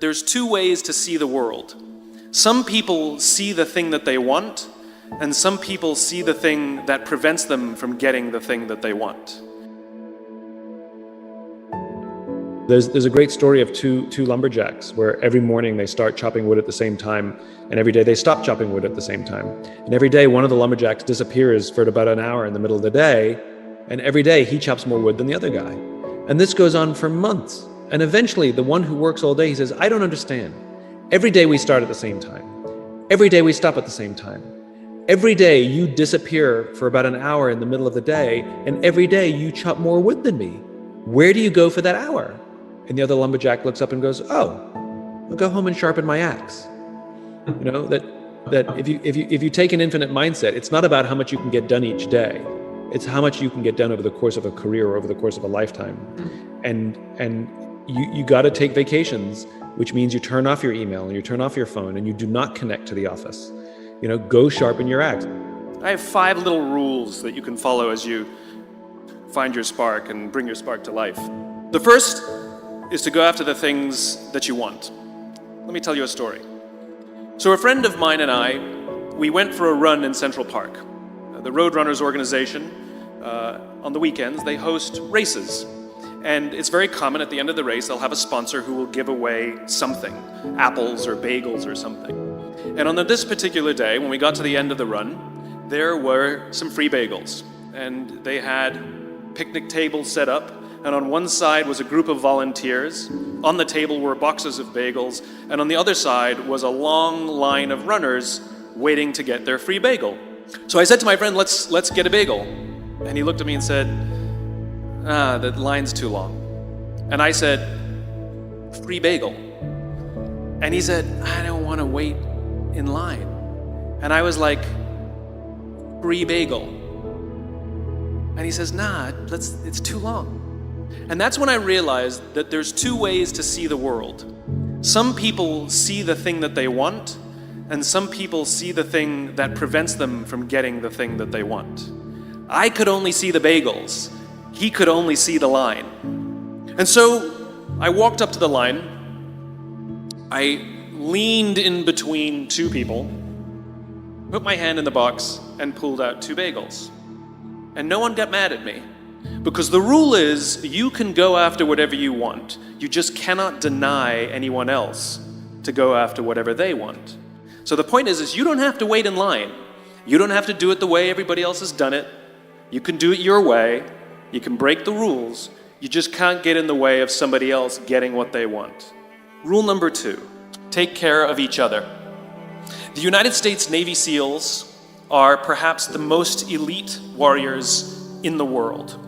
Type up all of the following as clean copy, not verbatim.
there's two ways to see the world. Some people see the thing that they want, and some people see the thing that prevents them from getting the thing that they want. There's a great story of two lumberjacks where every morning they start chopping wood at the same time, and every day they stop chopping wood at the same time. And every day one of the lumberjacks disappears for about an hour in the middle of the day, and every day he chops more wood than the other guy. And this goes on for months. And eventually the one who works all day, he says, I don't understand. Every day we start at the same time. Every day we stop at the same time. Every day you disappear for about an hour in the middle of the day, and every day you chop more wood than me. Where do you go for that hour? And the other lumberjack looks up and goes, oh, I'll go home and sharpen my axe. You know, that if you take an infinite mindset, it's not about how much you can get done each day. It's how much you can get done over the course of a career or over the course of a lifetime. And you got to take vacations, which means you turn off your email and you turn off your phone and you do not connect to the office. You know, go sharpen your axe. I have 5 little rules that you can follow as you find your spark and bring your spark to life. The first is to go after the things that you want. Let me tell you a story. So a friend of mine and I, we went for a run in Central Park. The Roadrunners organization, on the weekends, they host races. And it's very common at the end of the race, they'll have a sponsor who will give away something, apples or bagels or something. And on this particular day, when we got to the end of the run, there were some free bagels. And they had picnic tables set up, and on one side was a group of volunteers. On the table were boxes of bagels, and on the other side was a long line of runners waiting to get their free bagel. So I said to my friend, let's get a bagel. And he looked at me and said, the line's too long. And I said, free bagel. And he said, I don't want to wait in line. And I was like, free bagel. And he says, nah, it's too long. And that's when I realized that there's two ways to see the world. Some people see the thing that they want, and some people see the thing that prevents them from getting the thing that they want. I could only see the bagels. He could only see the line. And so I walked up to the line. I leaned in between two people, put my hand in the box, and pulled out 2 bagels. And no one got mad at me. Because the rule is, you can go after whatever you want. You just cannot deny anyone else to go after whatever they want. So the point is you don't have to wait in line. You don't have to do it the way everybody else has done it. You can do it your way. You can break the rules. You just can't get in the way of somebody else getting what they want. Rule number 2, take care of each other. The United States Navy SEALs are perhaps the most elite warriors in the world.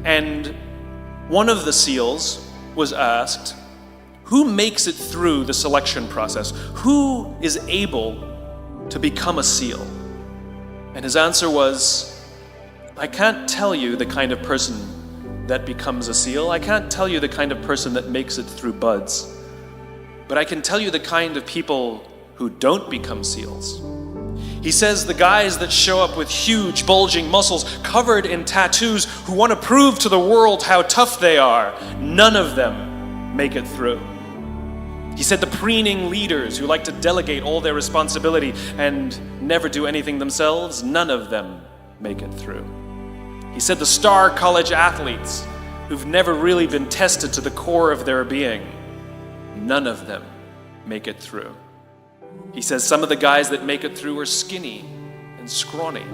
And one of the SEALs was asked, who makes it through the selection process? Who is able to become a SEAL? And his answer was, I can't tell you the kind of person that becomes a SEAL. I can't tell you the kind of person that makes it through BUD/S. But I can tell you the kind of people who don't become SEALs. He says the guys that show up with huge, bulging muscles, covered in tattoos, who want to prove to the world how tough they are, none of them make it through. He said the preening leaders who like to delegate all their responsibility and never do anything themselves, none of them make it through. He said the star college athletes who've never really been tested to the core of their being, none of them make it through. He says some of the guys that make it through are skinny and scrawny.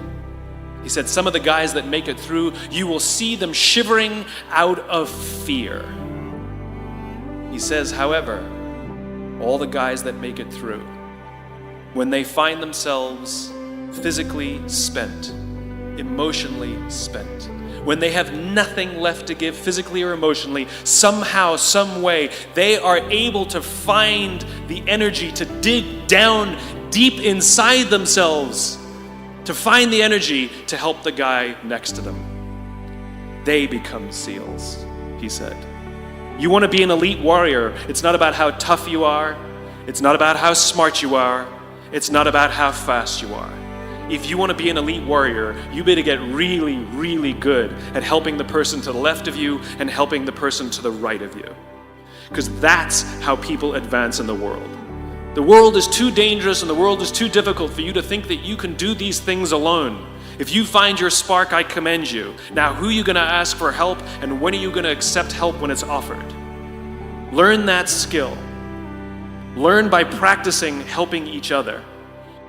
He said some of the guys that make it through, you will see them shivering out of fear. He says, however, all the guys that make it through, when they find themselves physically spent, emotionally spent, when they have nothing left to give physically or emotionally, somehow, some way, they are able to find the energy to dig down deep inside themselves, to find the energy to help the guy next to them. They become SEALs, he said. You want to be an elite warrior. It's not about how tough you are. It's not about how smart you are. It's not about how fast you are. If you want to be an elite warrior, you better get really, really good at helping the person to the left of you and helping the person to the right of you. because that's how people advance in the world. The world is too dangerous and the world is too difficult for you to think that you can do these things alone. If you find your spark, I commend you. Now, who are you going to ask for help, and when are you going to accept help when it's offered? Learn that skill. Learn by practicing helping each other.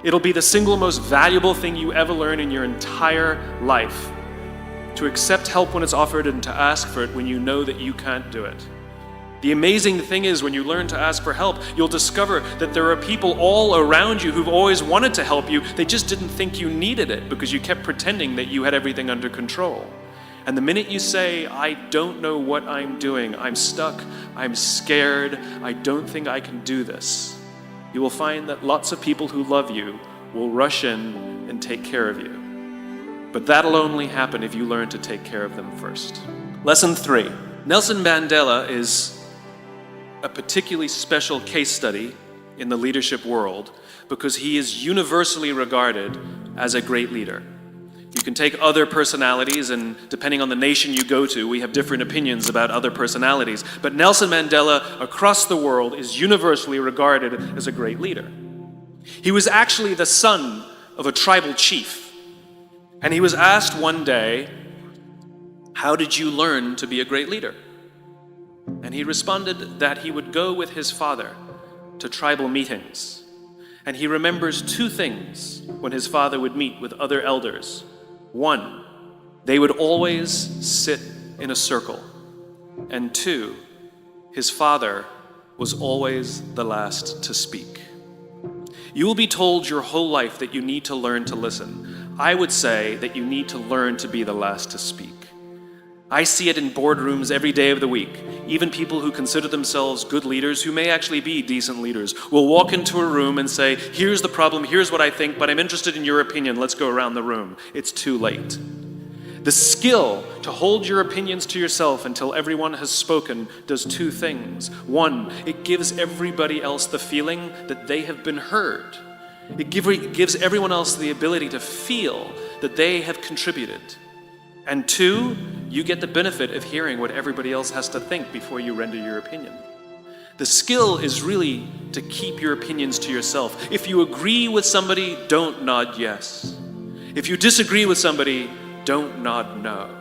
It'll be the single most valuable thing you ever learn in your entire life. To accept help when it's offered and to ask for it when you know that you can't do it. The amazing thing is, when you learn to ask for help, you'll discover that there are people all around you who've always wanted to help you. They just didn't think you needed it because you kept pretending that you had everything under control. And the minute you say, I don't know what I'm doing, I'm stuck, I'm scared, I don't think I can do this, you will find that lots of people who love you will rush in and take care of you. But that'll only happen if you learn to take care of them first. Lesson 3. Nelson Mandela is a particularly special case study in the leadership world because he is universally regarded as a great leader. You can take other personalities, and depending on the nation you go to, we have different opinions about other personalities. But Nelson Mandela across the world is universally regarded as a great leader. He was actually the son of a tribal chief. And he was asked one day, how did you learn to be a great leader? And he responded that he would go with his father to tribal meetings. And he remembers 2 things when his father would meet with other elders. 1, they would always sit in a circle. And 2, his father was always the last to speak. You will be told your whole life that you need to learn to listen. I would say that you need to learn to be the last to speak. I see it in boardrooms every day of the week. Even people who consider themselves good leaders, who may actually be decent leaders, will walk into a room and say, here's the problem, here's what I think, but I'm interested in your opinion, let's go around the room. It's too late. The skill to hold your opinions to yourself until everyone has spoken does 2 things. 1, it gives everybody else the feeling that they have been heard. It gives everyone else the ability to feel that they have contributed. And 2, you get the benefit of hearing what everybody else has to think before you render your opinion. The skill is really to keep your opinions to yourself. If you agree with somebody, don't nod yes. If you disagree with somebody, don't nod no.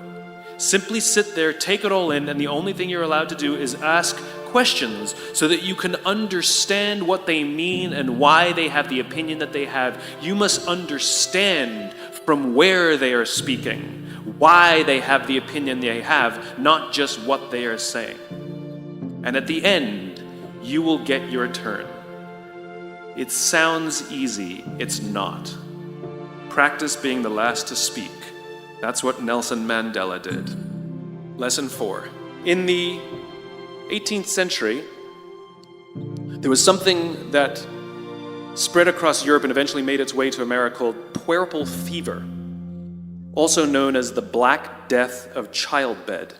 Simply sit there, take it all in, and the only thing you're allowed to do is ask questions so that you can understand what they mean and why they have the opinion that they have. You must understand from where they are speaking, why they have the opinion they have, not just what they are saying. And at the end, you will get your turn. It sounds easy, it's not. Practice being the last to speak. That's what Nelson Mandela did. Lesson 4. In the 18th century, there was something that spread across Europe and eventually made its way to America called puerperal fever, also known as the Black Death of childbed.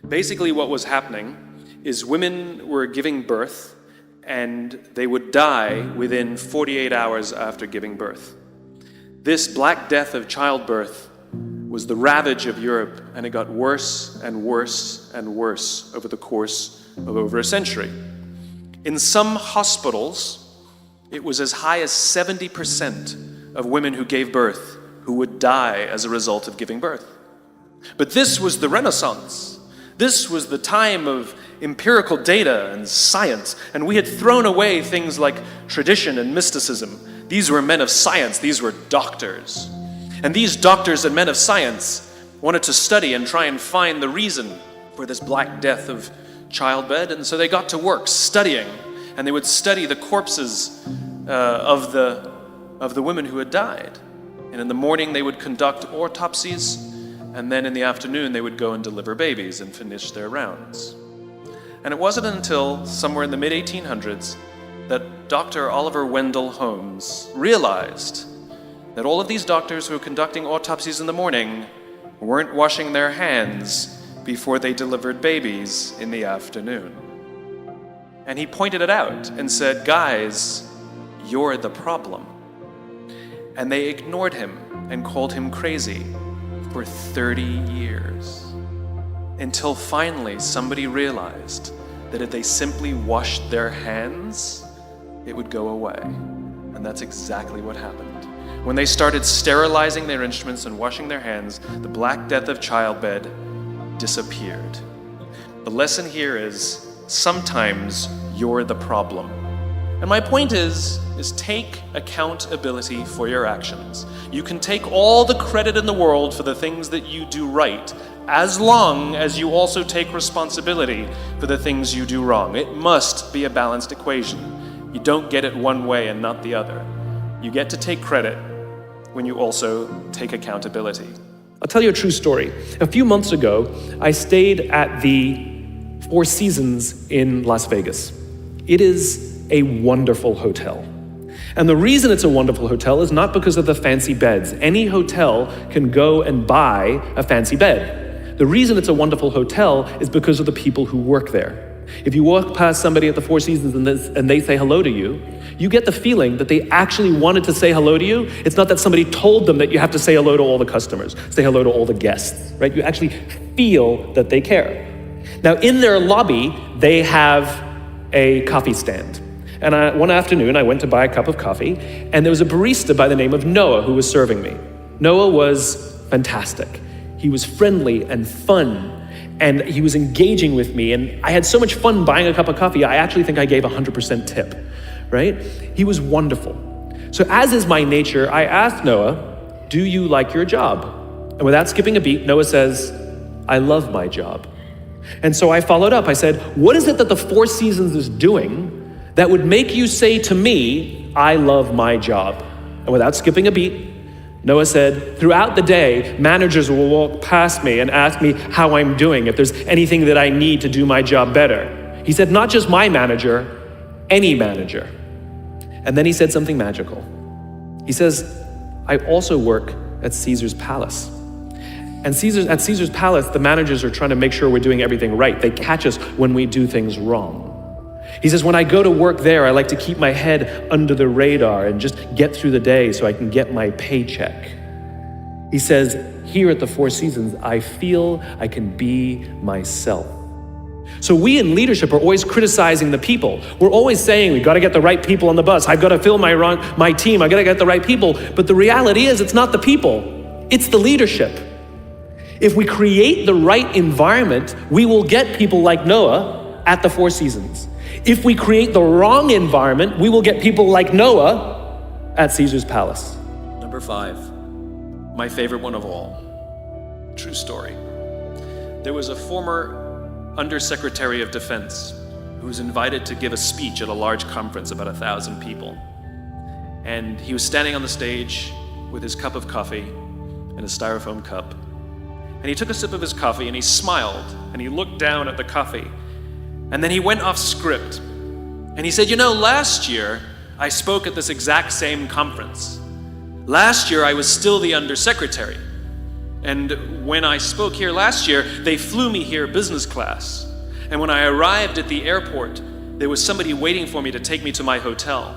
Basically what was happening is women were giving birth and they would die within 48 hours after giving birth. This Black Death of childbirth was the ravage of Europe, and it got worse and worse and worse over the course of over a century. In some hospitals, it was as high as 70% of women who gave birth who would die as a result of giving birth. But this was the Renaissance. This was the time of empirical data and science, and we had thrown away things like tradition and mysticism. These were men of science, these were doctors. And these doctors and men of science wanted to study and try and find the reason for this Black Death of childbed, and so they got to work studying, and they would study the corpses of the women who had died. And in the morning they would conduct autopsies, and then in the afternoon they would go and deliver babies and finish their rounds. And it wasn't until somewhere in the mid-1800s that Dr. Oliver Wendell Holmes realized that all of these doctors who were conducting autopsies in the morning weren't washing their hands before they delivered babies in the afternoon. And he pointed it out and said, guys, you're the problem. And they ignored him and called him crazy for 30 years. Until finally somebody realized that if they simply washed their hands, it would go away. And that's exactly what happened. When they started sterilizing their instruments and washing their hands, the Black Death of childbed disappeared. The lesson here is sometimes you're the problem. And my point is take accountability for your actions. You can take all the credit in the world for the things that you do right, as long as you also take responsibility for the things you do wrong. It must be a balanced equation. You don't get it one way and not the other. You get to take credit when you also take accountability. I'll tell you a true story. A few months ago, I stayed at the Four Seasons in Las Vegas. It is a wonderful hotel. And the reason it's a wonderful hotel is not because of the fancy beds. Any hotel can go and buy a fancy bed. The reason it's a wonderful hotel is because of the people who work there. If you walk past somebody at the Four Seasons and they say hello to you, you get the feeling that they actually wanted to say hello to you. It's not that somebody told them that you have to say hello to all the customers, say hello to all the guests, right? You actually feel that they care. Now, in their lobby, they have a coffee stand. And one afternoon, I went to buy a cup of coffee, and there was a barista by the name of Noah who was serving me. Noah was fantastic. He was friendly and fun, and he was engaging with me, and I had so much fun buying a cup of coffee, I actually think I gave 100% tip, right? He was wonderful. So as is my nature, I asked Noah, do you like your job? And without skipping a beat, Noah says, I love my job. And so I followed up. I said, what is it that the Four Seasons is doing that would make you say to me, I love my job? And without skipping a beat, Noah said, throughout the day, managers will walk past me and ask me how I'm doing, if there's anything that I need to do my job better. He said, not just my manager, any manager. And then he said something magical. He says, I also work at Caesar's Palace. And at Caesar's Palace, the managers are trying to make sure we're doing everything right. They catch us when we do things wrong. He says, when I go to work there, I like to keep my head under the radar and just get through the day so I can get my paycheck. He says, here at the Four Seasons, I feel I can be myself. So we in leadership are always criticizing the people. We're always saying, we gotta get the right people on the bus. I've gotta fill my team. I gotta get the right people. But the reality is, it's not the people, it's the leadership. If we create the right environment, we will get people like Noah at the Four Seasons. If we create the wrong environment, we will get people like Noah at Caesar's Palace. Number 5, my favorite one of all. True story. There was a former Undersecretary of Defense who was invited to give a speech at a large conference, about 1,000 people. And he was standing on the stage with his cup of coffee and a styrofoam cup. And he took a sip of his coffee and he smiled and he looked down at the coffee. And then he went off script. And he said, last year I spoke at this exact same conference. Last year I was still the undersecretary. And when I spoke here last year, they flew me here business class. And when I arrived at the airport, there was somebody waiting for me to take me to my hotel.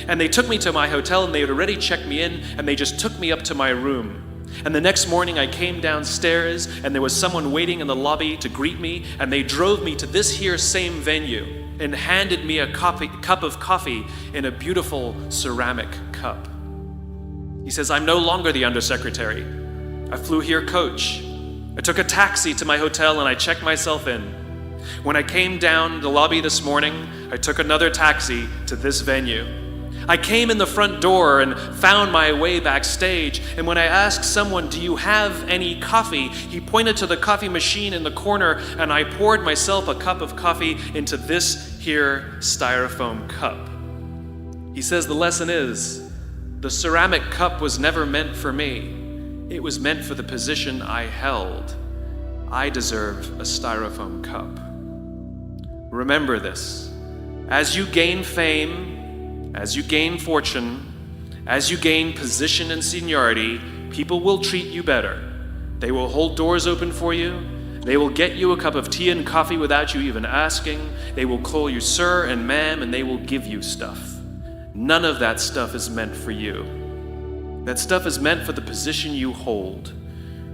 And they took me to my hotel and they had already checked me in and they just took me up to my room. And the next morning I came downstairs and there was someone waiting in the lobby to greet me, and they drove me to this here same venue and handed me a cup of coffee in a beautiful ceramic cup. He says, I'm no longer the undersecretary. I flew here coach. I took a taxi to my hotel and I checked myself in. When I came down the lobby this morning, I took another taxi to this venue. I came in the front door and found my way backstage, and when I asked someone, do you have any coffee? He pointed to the coffee machine in the corner, and I poured myself a cup of coffee into this here styrofoam cup. He says the lesson is, the ceramic cup was never meant for me. It was meant for the position I held. I deserve a styrofoam cup. Remember this. As you gain fame, as you gain fortune, as you gain position and seniority, people will treat you better. They will hold doors open for you. They will get you a cup of tea and coffee without you even asking. They will call you sir and ma'am, and they will give you stuff. None of that stuff is meant for you. That stuff is meant for the position you hold.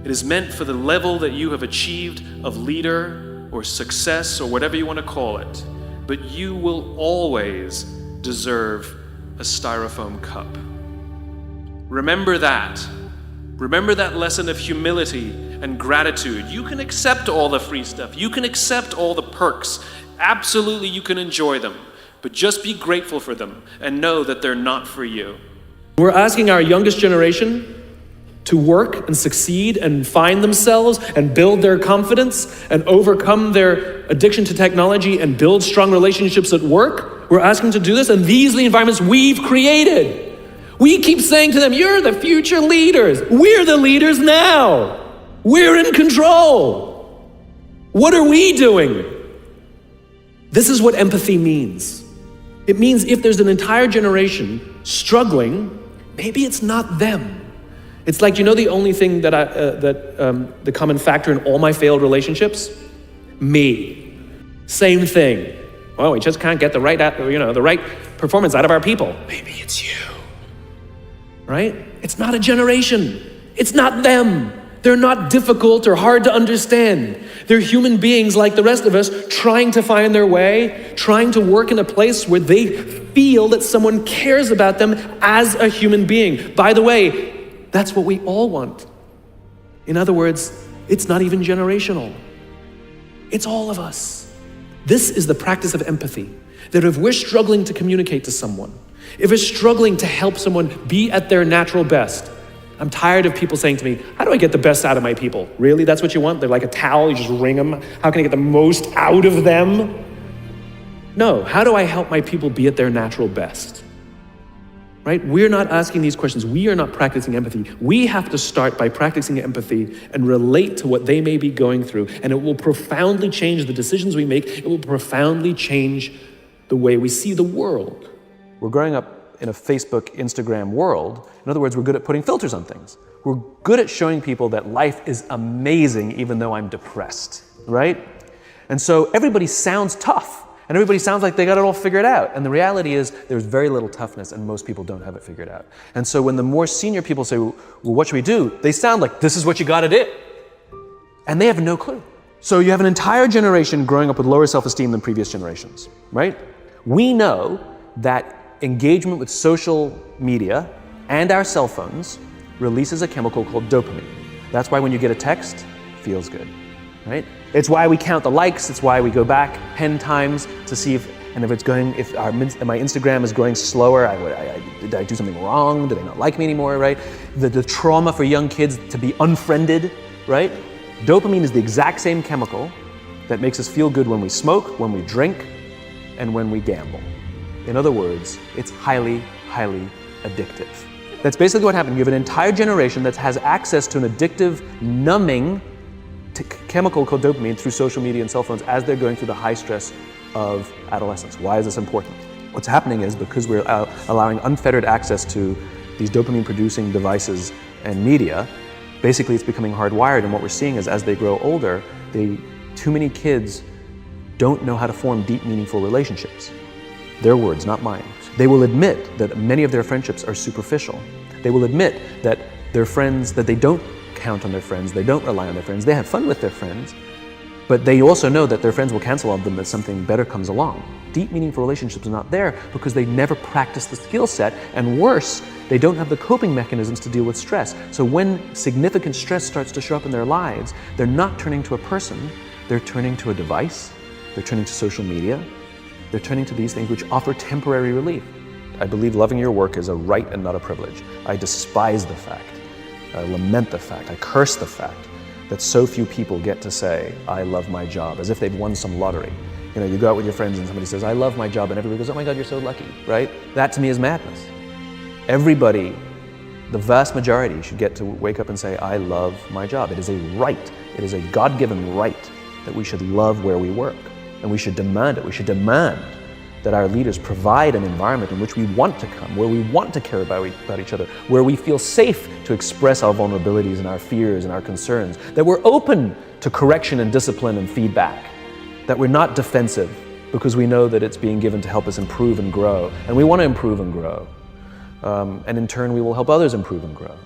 It is meant for the level that you have achieved of leader or success or whatever you want to call it, but you will always deserve a styrofoam cup. Remember that. Remember that lesson of humility and gratitude. You can accept all the free stuff. You can accept all the perks. Absolutely, you can enjoy them. But just be grateful for them and know that they're not for you. We're asking our youngest generation to work and succeed and find themselves and build their confidence and overcome their addiction to technology and build strong relationships at work. We're asking them to do this, and these are the environments we've created. We keep saying to them, you're the future leaders. We're the leaders now. We're in control. What are we doing? This is what empathy means. It means if there's an entire generation struggling, maybe it's not them. It's like, the only thing that the common factor in all my failed relationships? Me. Same thing. Well, we just can't get the right performance out of our people. Maybe it's you. Right? It's not a generation. It's not them. They're not difficult or hard to understand. They're human beings like the rest of us, trying to find their way, trying to work in a place where they feel that someone cares about them as a human being. By the way, that's what we all want. In other words, it's not even generational. It's all of us. This is the practice of empathy, that if we're struggling to communicate to someone, if we're struggling to help someone be at their natural best, I'm tired of people saying to me, how do I get the best out of my people? Really? That's what you want? They're like a towel, you just wring them. How can I get the most out of them? No, how do I help my people be at their natural best? Right? We're not asking these questions. We are not practicing empathy. We have to start by practicing empathy and relate to what they may be going through. And it will profoundly change the decisions we make. It will profoundly change the way we see the world. We're growing up in a Facebook, Instagram world. In other words, we're good at putting filters on things. We're good at showing people that life is amazing even though I'm depressed, right? And so everybody sounds tough and everybody sounds like they got it all figured out. And the reality is there's very little toughness and most people don't have it figured out. And so when the more senior people say, well, what should we do? They sound like, this is what you gotta do. And they have no clue. So you have an entire generation growing up with lower self-esteem than previous generations, right? We know that engagement with social media and our cell phones releases a chemical called dopamine. That's why when you get a text, it feels good, right? It's why we count the likes. It's why we go back 10 times to see if my Instagram is growing slower. Did I do something wrong? Do they not like me anymore, right? The trauma for young kids to be unfriended, right? Dopamine is the exact same chemical that makes us feel good when we smoke, when we drink, and when we gamble. In other words, it's highly, highly addictive. That's basically what happened. You have an entire generation that has access to an addictive, numbing chemical called dopamine through social media and cell phones as they're going through the high stress of adolescence. Why is this important? What's happening is because we're allowing unfettered access to these dopamine-producing devices and media, basically it's becoming hardwired, and what we're seeing is as they grow older, too many kids don't know how to form deep, meaningful relationships. Their words, not mine. They will admit that many of their friendships are superficial. They will admit that their friends, that they don't count on their friends, they don't rely on their friends, they have fun with their friends, but they also know that their friends will cancel on them as something better comes along. Deep, meaningful relationships are not there because they never practice the skill set, and worse, they don't have the coping mechanisms to deal with stress. So when significant stress starts to show up in their lives, they're not turning to a person, they're turning to a device, they're turning to social media, they're turning to these things which offer temporary relief. I believe loving your work is a right and not a privilege. I despise the fact, I lament the fact, I curse the fact that so few people get to say, I love my job, as if they've won some lottery. You go out with your friends and somebody says, I love my job, and everybody goes, oh my God, you're so lucky, right? That to me is madness. Everybody, the vast majority, should get to wake up and say, I love my job. It is a right, it is a God-given right that we should love where we work. And we should demand it. We should demand that our leaders provide an environment in which we want to come, where we want to care about each other, where we feel safe to express our vulnerabilities and our fears and our concerns, that we're open to correction and discipline and feedback, that we're not defensive because we know that it's being given to help us improve and grow, and we want to improve and grow. And in turn, we will help others improve and grow.